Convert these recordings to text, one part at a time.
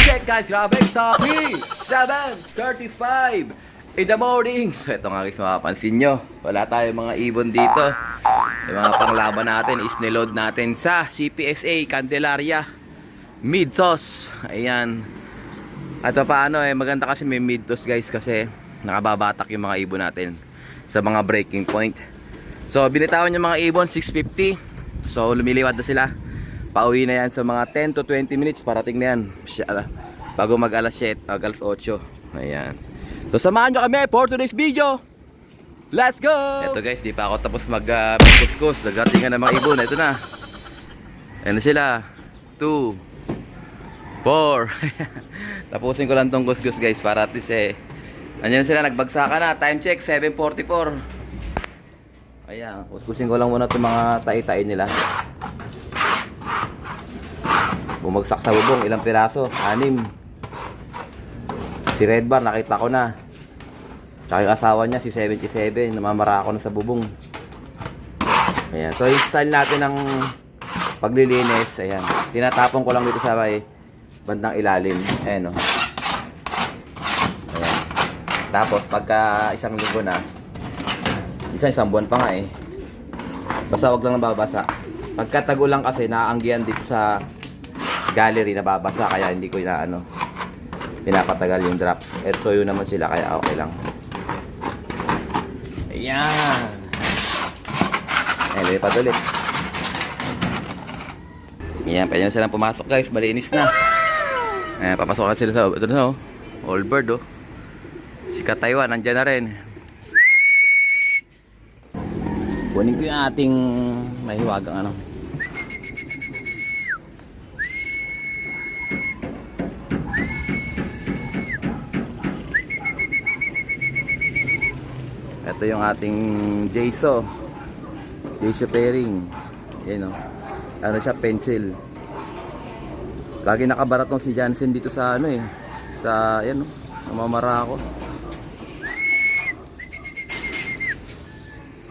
check guys, grabe sa 7:35 in the morning. So ito nga guys, mapapansin nyo, wala tayong mga ibon dito. Yung mga panglaban natin is niload natin sa CPSA Candelaria mid-toss. Ayan. At paano maganda kasi may mid-toss guys, kasi nakababatak yung mga ibon natin sa mga breaking point. So binitawan yung mga ibon 6:50. So lumiliwat na sila. Pauwi na yan sa mga 10 to 20 minutes. Parating na yan bago mag alas 7, mag alas 8. Ayan. So samahan nyo kami for today's video. Let's go! Ito guys, di pa ako tapos mag-kuskus. Nagdating ng mga ibon. Ito na. Ayan na sila. 2 4 Tapusin ko lang tong kuskus guys, para at least andyan sila, nagbagsakan na. Time check 7:44. Ayan, kuskusin ko lang muna itong mga tai-tai nila. Bumagsak sa bubong, ilang piraso? 6. Si Red Bar, nakita ko na. Tsaka yung asawa niya, si 77, namamara ako na sa bubong. Ayan, so yung style natin ng paglilinis, ayan, tinatapon ko lang dito sa bandang ilalim. Ayan o. Ayan. Tapos pagka isang linggo na, isang buwan pa nga basta wag lang nababasa. Pagka tagulang kasi, naaanggihan dito sa gallery, nababasa, kaya hindi ko pinapatagal yung drops. Ito yun naman sila, kaya okay lang. Ayan. Lipat ulit. Ayan, pwede na silang pumasok guys, malinis na. Ayan, papasok na sila sa ito na all bird si Kataiwan, nandyan na rin. Kunin ko yung ating mahiwagang ito yung ating Jayso pairing. Yan ano siya, pencil. Lagi nakabarat tong si Jansen dito sa sa namamara ako.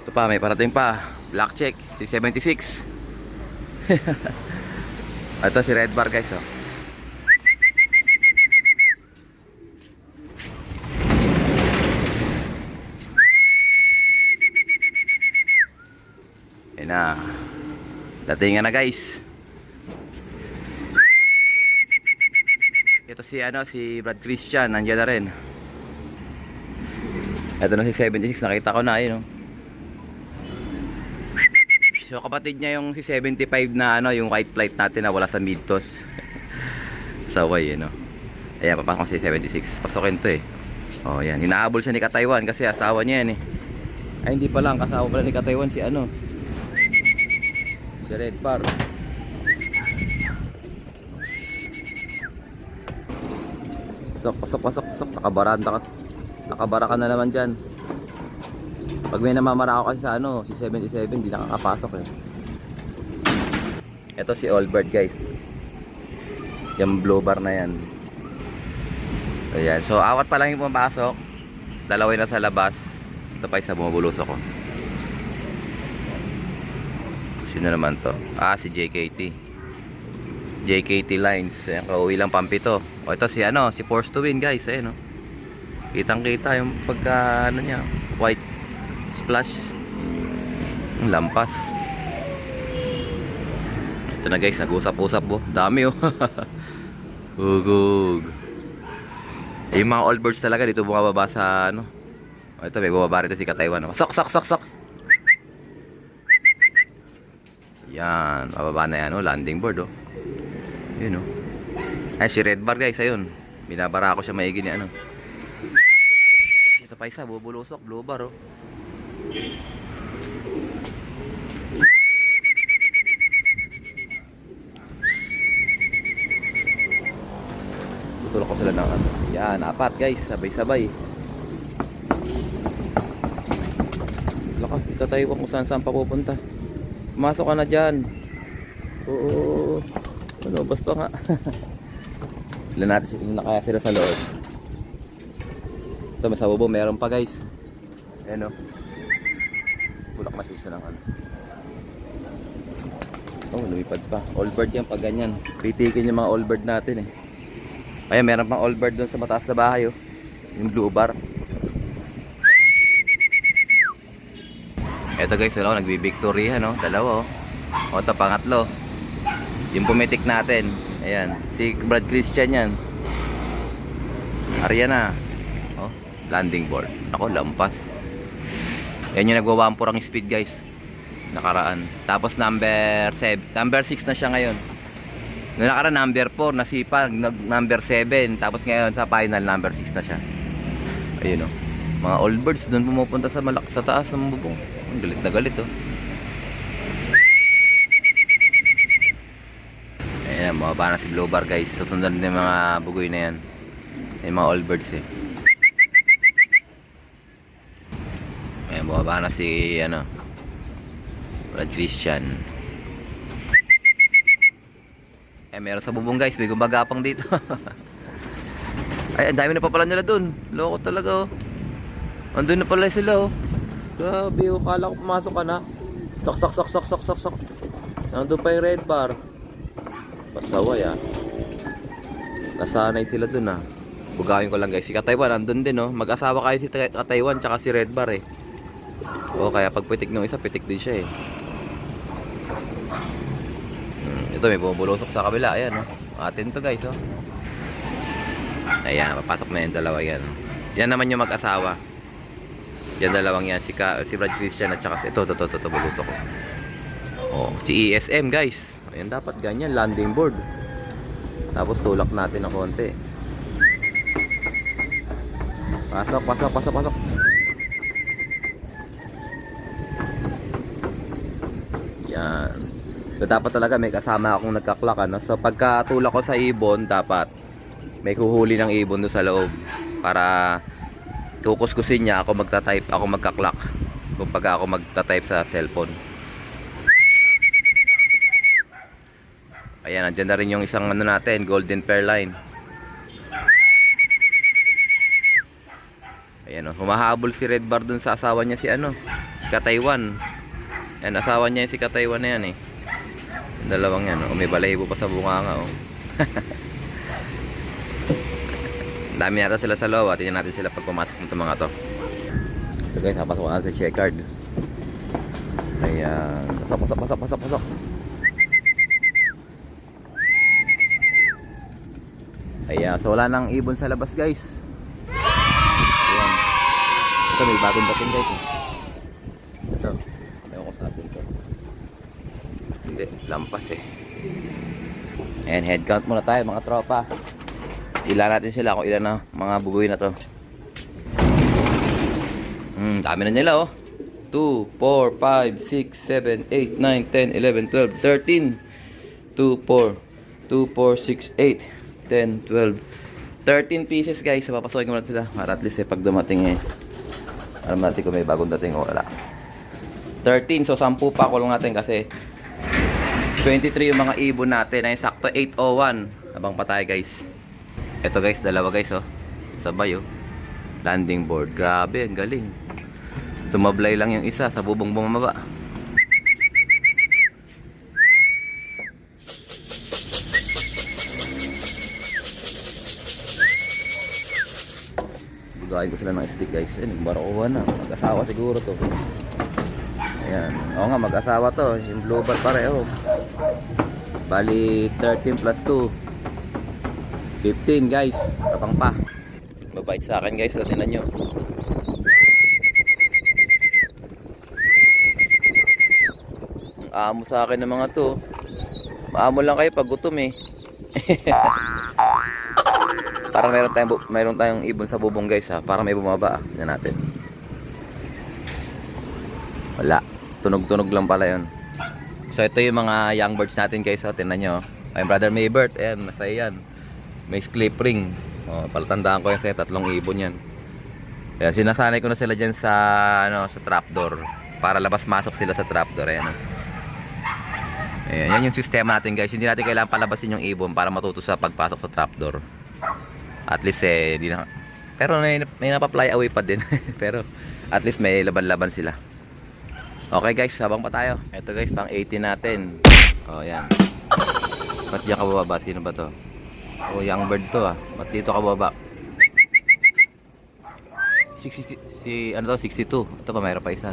Ito pa, may parating pa, black check si 76. Ito si Red Bar guys Ayan na, datingan na guys. Ito si Brad Christian, nandiyan na rin. Ito na si 76, nakita ko na So kapatid niya yung si 75 na yung white flight natin na wala sa mid-toss. Saway Ayan, papasok si 76. Pasokin to Oh yan, hinahabol siya ni Kataiwan kasi asawa niya yan Ay hindi pala, ang kasawa pala ni Kataiwan si si Red Bar. Pasok. Nakabara ka na naman dyan. Pag may namamara ako kasi sa si 77, hindi nakakapasok Ito si Allbird guys. Yung blue bar na yan. Ayan, so awat pa lang yung pumapasok. Dalaway na sa labas. Ito pa isa, bumubulos ako. Sino naman to? Si JKT Lines. Ayan, kauwi lang pampito. O ito si Force to Win guys. Ayan kitang kita yung pagka niya, white splash. Ang lampas. Ito na guys, nag-usap-usap dami Hugug. Yung mga all birds talaga dito bumababa sa O ito, may bumaba rito si Kataiwan Sok. Yan, mababa na yan landing board Yun Ay si Red Bar guys, ayun. Binabara ako siya maigi ni Ito pa isa, bubulusok, blue bar Tutulok ko sila ng Yan, 4 guys, sabay-sabay. Lakas, Kataiwan kung saan papupunta. Pumasok ka na dyan. Oo. Basta nga. Ilan natin na kaya sila sa loob. Ito, may sabubo, meron pa guys. Ayan bulak na siya ng lumipad pa. All bird yan pag ganyan. Pitikin yung mga all bird natin Ayan, meron pang all bird doon sa mataas na bahay, oh. Yung blue bar. Eto guys, nagbibictory, no? Dalawa, oh. O, ito, pangatlo. Yung pumitik natin. Ayan, si Brad Christian yan. Ariana. Oh, landing board. Ako, lampas. Yan yung nagwa-1-4 ang speed guys. Nakaraan. Tapos number 6 na siya ngayon. Noong nakaraan number 4 nasipa, number 7. Tapos ngayon sa final number 6 na siya. Ayun, oh. Mga all birds doon pumupunta sa taas ng bubong. Galit na galit, oh. Ayan, mababa na si Blue Bar guys. Susundan din yung mga bugoy na yan. Yung mga all birds, eh. Ayan, mababa na si Brad Christian. Meron sa bubong guys, may gumagapang dito. Ay, ang dami na pa pala nila dun. Loko talaga, oh. Andun na pala sila, oh. Grabe, oh. Kala ko pumasok ka na. Sak. Nandun pa yung red bar. Pasaway, ah. Nasanay sila dun, ah. Bugawin ko lang guys. Si Kataywan, andun din, oh. Mag-asawa kayo si Kataywan tsaka si red bar, eh. O, kaya pag pitik ng isa, pitik din siya, eh. Ito, may bumubulusok sa kabila. Ayan, oh. Atin to guys, oh. Ayan, papasok na yung dalawa yan. Yan naman yung mag-asawa. Yan dalawang yan. Si Brad Christian at saka ito, bulusok ko. Oh, si ESM guys. Ayan, dapat ganyan, landing board. Tapos tulak natin ng konti. Pasok. Yan. So, dapat talaga may kasama akong nagka-clock, ano? So pagka tulak ko sa ibon, dapat may huhuli ng ibon doon sa loob para kukuskusin niya ako magta-type, ako magka-clock. Kung pagka ako magta-type sa cellphone. Ayan, nandiyan na rin yung isang natin, golden pair line. Ayan, oh, humahabol si Red Bar dun sa asawa niya si Kataywan. Ayan, asawa niya si Kataywan na yan, eh. Yung dalawang yan, oh. May balahibo pa sa bunganga, oh. Dami nata sila sa loob. Tingnan natin sila pag pumasok nito mga to. Ito guys, papasok ko natin sa checkered. Ayan, pasok. Ayan, so wala nang ibon sa labas guys. Ayan. Ito, may bagong dating guys, eh. Ito, ayaw ko sa atin ito. Hindi, lampas, eh. Ayan, head count muna tayo mga tropa. Ilan natin sila kung ilan na mga bugoy na to. Dami na nila, oh. 2, 4, 5, 6, 7, 8, 9, 10, 11, 12, 13. 2, 4, 6, 8, 10, 12, 13 pieces guys. Papasokin ko na sila para at least, eh, pag dumating, eh, alam natin kung may bagong dating o wala. 13, so 10 pa ko lang natin kasi 23 yung mga ibon natin. Ay sakto 801. Habang pa tayo guys. Ito guys, dalawa guys, oh. Sabay, oh. Landing board. Grabe, ang galing. Tumablay lang yung isa sa bubong bumaba. Bugayin ko sila ng stick guys. Nagbarokuha na. Mag-asawa siguro to. Ayan. Oo nga, mag-asawa to. Yung blue bar pareho. Bali 13 plus 2 15 guys. Kapang pa. Mabait sa akin guys. So, tingnan nyo. Amo sa akin ng mga to. Maamo lang kayo pag gutom, eh. Parang mayroon tayong ibon sa bubong guys, ha. Para may bumaba. Tingnan natin. Wala. Tunog-tunog lang pala yun. So ito yung mga young birds natin guys, oh. Tingnan nyo. Ay, Brother Maybert. Ayan, masaya yan. May clip ring. Oh, palatandaan ko yan sa 3 ibon yan. Kaya sinasanay ko na sila dyan sa sa trapdoor. Para labas-masok sila sa trapdoor. Ayan, oh. Ayan, yan yung sistema natin guys. Hindi natin kailangan palabasin yung ibon para matuto sa pagpasok sa trapdoor. At least, eh, di na. Pero may napa-fly away pa din. Pero at least may laban-laban sila. Okay guys, habang pa tayo. Ito guys, pang 18 natin. Oh, yan. Ba't diyan ka bababa? Sino ba to? Oh, young bird to ah. Ba't dito ka baba? 60, ano to? 62. Ito pa, mayroon pa isa.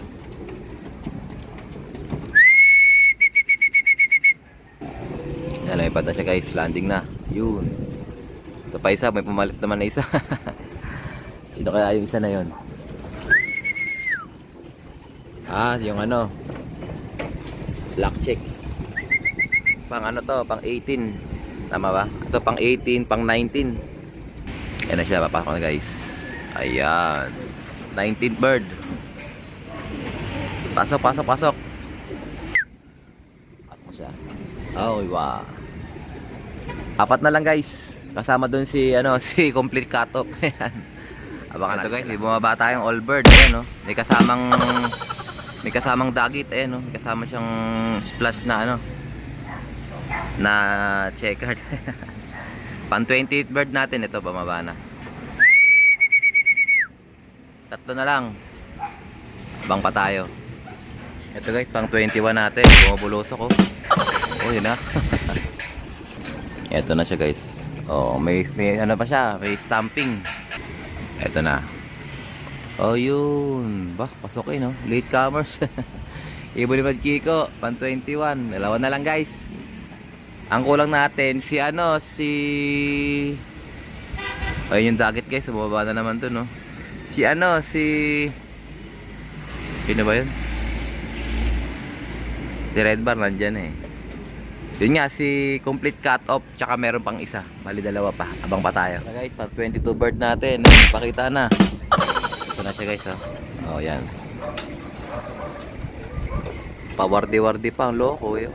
Nalipad na siya guys. Landing na. Yun. Ito pa isa. May pumalit naman na isa. Sino kaya yung isa na yun? Ah, yung ano, black check. Pang ano to, pang 18. Tama ba? Ito pang 18, pang 19. Ayan na siya, papasok na guys. Ayan, 19th bird. Pasok, pasok, pasok. Pasok siya. Oh, wow. Apat na lang guys. Kasama dun si, ano, si complete cutoff. Ayan. Abangan natin guys, bumaba tayong all bird. Ayan, no? May kasamang dagit, no? May kasama siyang splash na ano, na checkered. Pang 28th bird natin ito, bumaba na. Tatlo na lang. Abang pa tayo. Ito guys, pang 21 natin. Bumubulosok ko. Oh, yun na. Ito na siya guys. Oh, may ano pa siya, may stamping. Ito na. Oh, yun. Bah, pasok no? Late comers. Ibo ni Mad Kiko, pan 21. Dalawa na lang, guys. Ang kulang natin, si ano, si... Ayun yung dagat, guys. Bumaba na naman to, no? Si ano, si... Sino ba yun? Si Red Bar, nandyan eh. Yun nga, si complete cut off, tsaka meron pang isa. Bali, dalawa pa. Abang pa tayo. So, guys, pan 22 bird natin. Pakita na. Ito na siya guys, oh. Oh, yan. Pawardi-wardi pa ang loko, eh.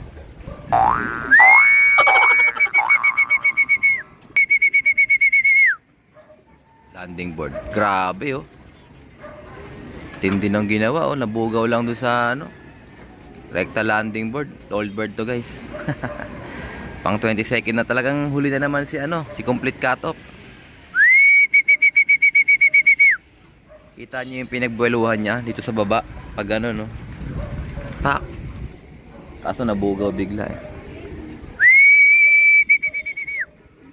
Landing board. Grabe, oh. Tindi ng ginawa, oh. Nabugaw lang doon sa, ano, recta landing board. Old bird to, guys. Pang 22nd na talagang huli na naman si, ano, si complete cutoff. Kita niyo yung pinagbueluhan niya dito sa baba. Pag ano, no? Pak! Kaso nabugaw bigla eh.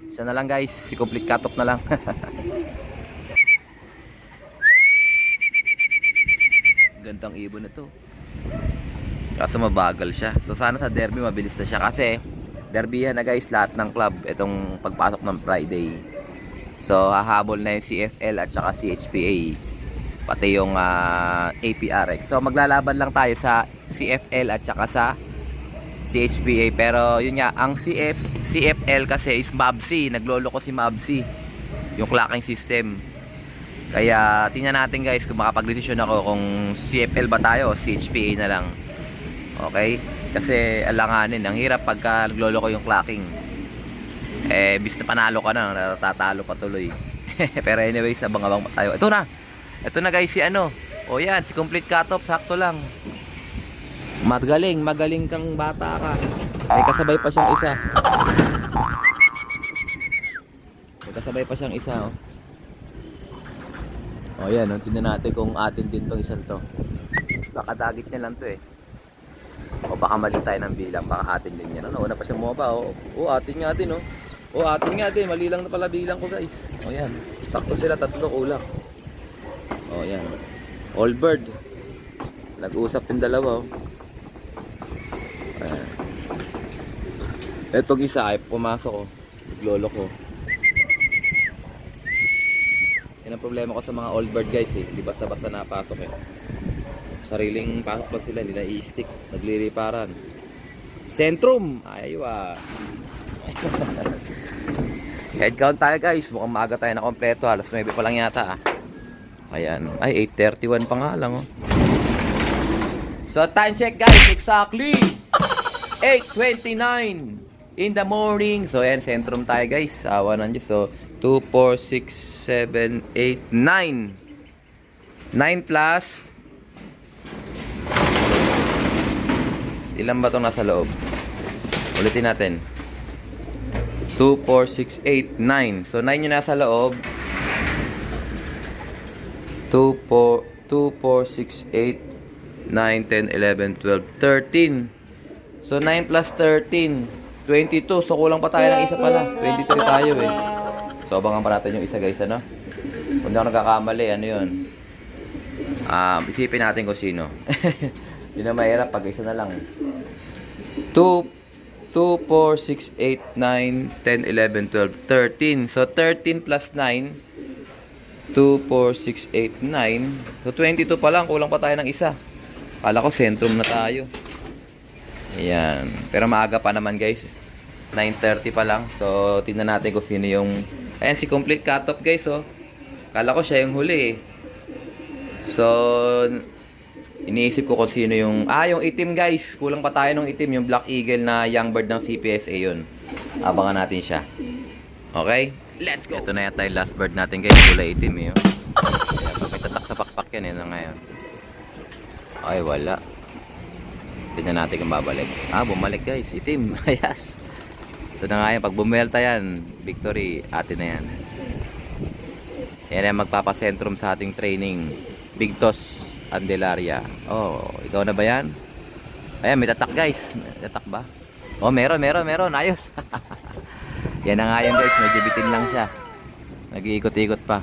Isa na lang guys. Si complete cutoff na lang. Gandang ibon na to. Kaso mabagal siya. So sana sa derby mabilis na siya. Kasi derby yan na guys lahat ng club. Itong pagpasok ng Friday. So hahabol na yung CFL at saka CHPA. Pati yung APRX. So maglalaban lang tayo sa CFL at saka sa CHPA. Pero yun nga, ang CFL kasi is MABC. Nagloloko si MABC, yung clocking system. Kaya tingnan natin guys kung makapag-desisyon ako kung CFL ba tayo o CHPA na lang. Okay? Kasi alanganin, ang hirap pagka nagloloko yung clocking. Eh, bis na panalo ka na, natatalo pa tuloy. Pero anyways, abang-abang pa tayo. Ito na! Ito na guys si ano. O yan, si complete cutoff, sakto lang. Magaling kang bata ka. May kasabay pa siyang isa. May kasabay pa siyang isa, oh. O yan, oh, tingnan natin kung atin din tong isang to. Baka dagit niya lang to eh. O baka mali tayo ng bilang, baka atin din yan. Ano, una pa siyang bumaba, oh. O atin nga din, oh. O atin nga din, mali lang na pala bilang ko guys. O yan, sakto sila, tatlo kulang. Oh, yan. All bird. Nag-usap yung dalawa, oh. Ayan. Etong isa ay pumasok, oh. Naglolo ko. Yan ang problema ko sa mga all bird guys, eh. Hindi basta-basta napasok, eh. Sariling pasok pa sila, hindi na i-stick. Nagliliparan. Centrum! Aywa. Head count tayo guys. Mukhang maaga tayo na kompleto. Alas 9 pa lang yata, ah. Ayan. Ay, 8:31 pa nga lang, oh. So, time check, guys. Exactly 8:29 in the morning. So, ayan. Sentrum tayo, guys. Awa ng Diyos. So, 2, 4, 6, 7, 8, 9. 9 plus. Ilan ba itong nasa loob? Ulitin natin. 2, 4, 6, 8, 9. So, 9 yung nasa loob. 2, 4, 6, 8, 9, 10, 11, 12, 13. So, 9 plus 13. 22. So, kulang pa tayo ng isa pala. 23 tayo eh. So, abangan pa natin yung isa guys, ano? Kung di ako nagkakamali, ano yun? Isipin natin kung sino. Yun na mahirap pag isa na lang. 2, 4, 6, 8, 9, 10, 11, 12, 13. So, 13 plus 9. 2, 4, 6, 8, 9. So, 22 pa lang. Kulang pa tayo ng isa. Kala ko, sentrum na tayo. Ayan. Pero maaga pa naman, guys. 9:30 pa lang. So, tingnan natin kung sino yung... Ayan, si Complete Cutoff, guys, oh. Kala ko siya yung huli, eh. So, iniisip ko kung sino yung... yung itim, guys. Kulang pa tayo ng itim. Yung Black Eagle na young bird ng CPSA yun. Abangan natin siya. Okay? Let's go! Ito na yata yung last bird natin, guys. Kulay itim, eh. Oh. Ayan, may tatak sa pakpak yan, eh, na ngayon. Ay, wala. Tignan natin kung babalik. Bumalik, guys. Itim. Yes. Ito na nga yan. Pag bumelta yan, victory. Atin na yan. Yan ang magpapasentrum sa ating training. Big Toss Candelaria. Oh, ikaw na ba yan? Ayan, may tatak, guys. May tatak ba? Oh, meron. Ayos. Yan na nga yan, guys. Medyo bitin lang siya. Nag-iikot-ikot pa.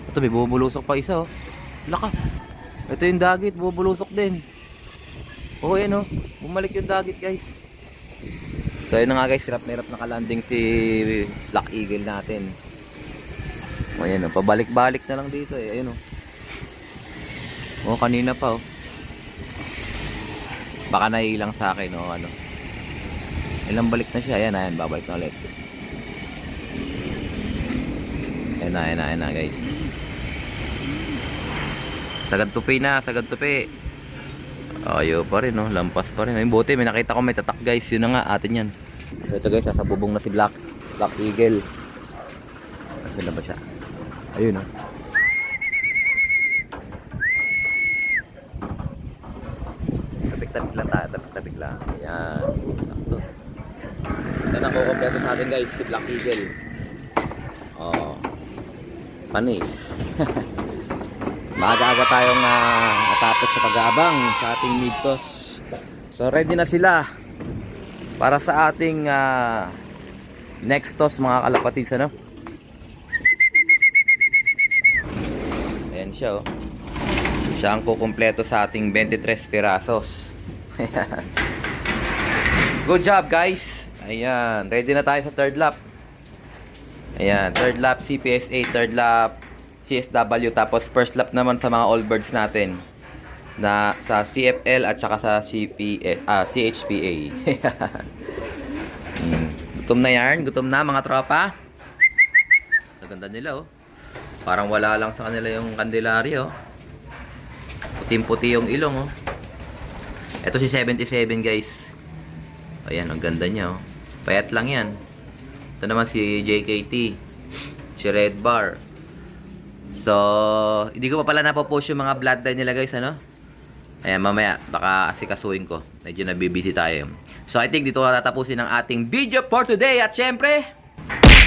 Ito, may bubulusok pa isa, oh. Laka. Ito yung dagit. Bubulusok din. Oh, yan, oh. Bumalik yung dagit, guys. So, yun na nga, guys. Hirap na hirap nakalanding si Black Eagle natin. O, yan, oh. Pabalik-balik na lang dito, eh. Ayun, oh. Oh, kanina pa, oh. Baka naiilang sa akin, oh, ano. Ilang balik na siya. Ayan, babalik na ulit. Ayan na, guys. Sagad tupi na, Ayaw pa rin, no? Lampas pa rin. Yung bote, may nakita ko may tatak, guys. Yun na nga, atin yan. So, ito, guys, sasabubong na si Black Eagle. Nasaan na ba siya? Ayun, no? Tapik lang. Ayan. Sakto. Ito na, kukompleto sa atin, guys, si Black Eagle. Oh. Panis. Maaga-aga tayong natapos sa pag-aabang sa ating mid-toss. So, ready na sila para sa ating next toss, mga kalapatids, ano? Ayan siya, oh. Siya ang kukumpleto sa ating 23 pirasos. Good job, guys. Ayan, ready na tayo sa third lap. Ayan, third lap CPSA, third lap CSW, tapos first lap naman sa mga all birds natin na sa CFL at saka sa CHPA. Gutom na yan, gutom na mga tropa. Naganda nila, oh. Parang wala lang sa kanila yung Candelaria, oh. Puting-puti yung ilong, oh. Ito si 77, guys. Ayan, ang ganda niya, oh. Payat lang yan. Ito naman si JKT, si Red Bar. So, hindi ko pa pala napopost yung mga bloodline nila, guys, ano? Ayan, mamaya, baka asikasuhin ko. Medyo nabibisi tayo. So, I think dito tatapusin ang ating video for today. At syempre,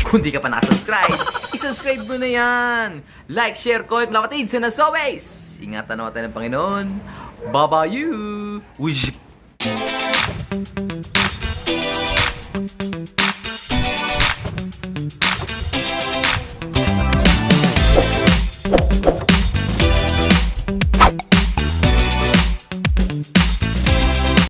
kung di ka pa nakasubscribe, isubscribe mo na yan. Like, share, comment, lapatids, and as always, ingatan naman ng Panginoon. Bye-bye you! Whoosh!